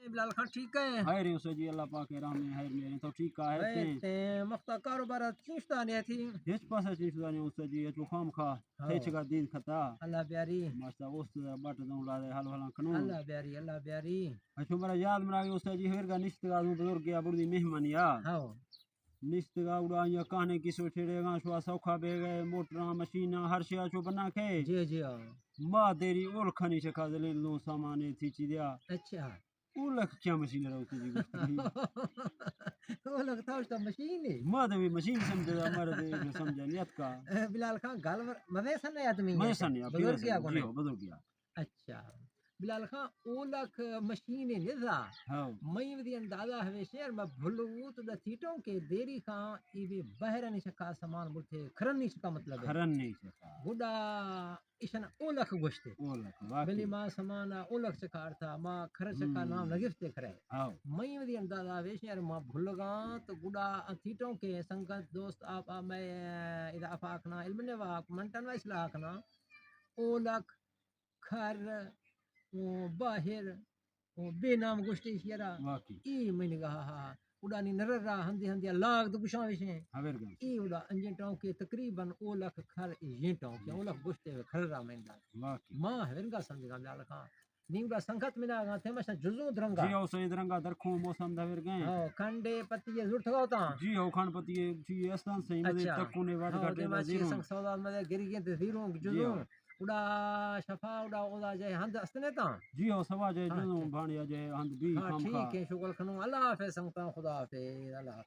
بلال خان ٹھیک ہے خیر اسے جی اللہ پاک کے رحم میں خیر میرے تو ٹھیک ہے تے مختا کاروبار چوشتا نہیں تھی ہیچ پاسے چیزا نہیں اسے جی تو خام خا ہیچ کا دین خطا اللہ بیاری ماستا اس بٹ دوں لا دے حال حال کنو اللہ بیاری اچھو مرا یاد مرا اسے جی ہر کا نشت کا دوں بزرگ کیا بڑی مہمانی یا ہاں نشت کا اڑا یا کہنے کی سو چھڑے گا شو سوکھا بے گئے موٹراں مشیناں ہر شے چو بنا کے جی جی ماں تیری اور کھانی شکا دلیل نو سامان تھی چی دیا اچھا او لکھ کیا مشین رہو تے جی گفتگی وہ لگتا ہے اس کا مشین ہے ماں تے مشین سمجھے دا مرے دے سمجھا نیت کا بلال خان گل مزے سن آدمی میں سنیا بزرگیا کو جی ہو بدل گیا اچھا بلال خان او لکھ مشین نزا ہاں میں ودی اندازہ ہے شہر میں بھلو تو دا سیٹوں کے دیری خان ای بھی باہر نہیں شکا سامان بولتے کھرن نہیں شکا مطلب ہے کھرن نہیں سکا بوڑا اشن او لکھ گوشتے او لکھ بلی واقعی ماں سامان او لکھ شکار تھا ماں کھر شکا نام نگفتے کھرے ہاں میں ودی اندازہ ہے شہر میں بھول گا تو بوڑا سیٹوں کے سنگت دوست آپ میں اذا افاقنا علم نے واق منٹن و اصلاح کنا او لکھ کھر باہر بے نام گوشتی شیرا واقعی ای میں نے کہا ہاں اڑا نی نرر را ہندی ہندی لاغ تو گشاں وشیں ہور گن ای اڑا انجنٹوں کے تقریباً او لکھ کھر اینٹوں کے او لکھ گوشتے ہوئے کھر را میندا واقعی ماں ہے ان کا سمجھ گا لال خان نیوڑا سنگت منا گا تھے مشا جزو درنگا جی او سید رنگا درکھوں موسم دا ور گئے ہاں کھنڈے پتی زور تھا ہوتا جی او کھان پتی جی استان سے مدے اچھا تکوں نے واٹ ہاں کاٹے دے دا ما چیز زیرو سنگ سودا میں گری گئے تے زیرو جی جزو ہاں اڑا شفا اڑا اودا جے ہند استنے تا جی او سوا جے جو بھانیا جے ہند بھی ہاں کام کا ٹھیک ہے شکر کھنو اللہ حافظ سنگتا خدا حافظ اللہ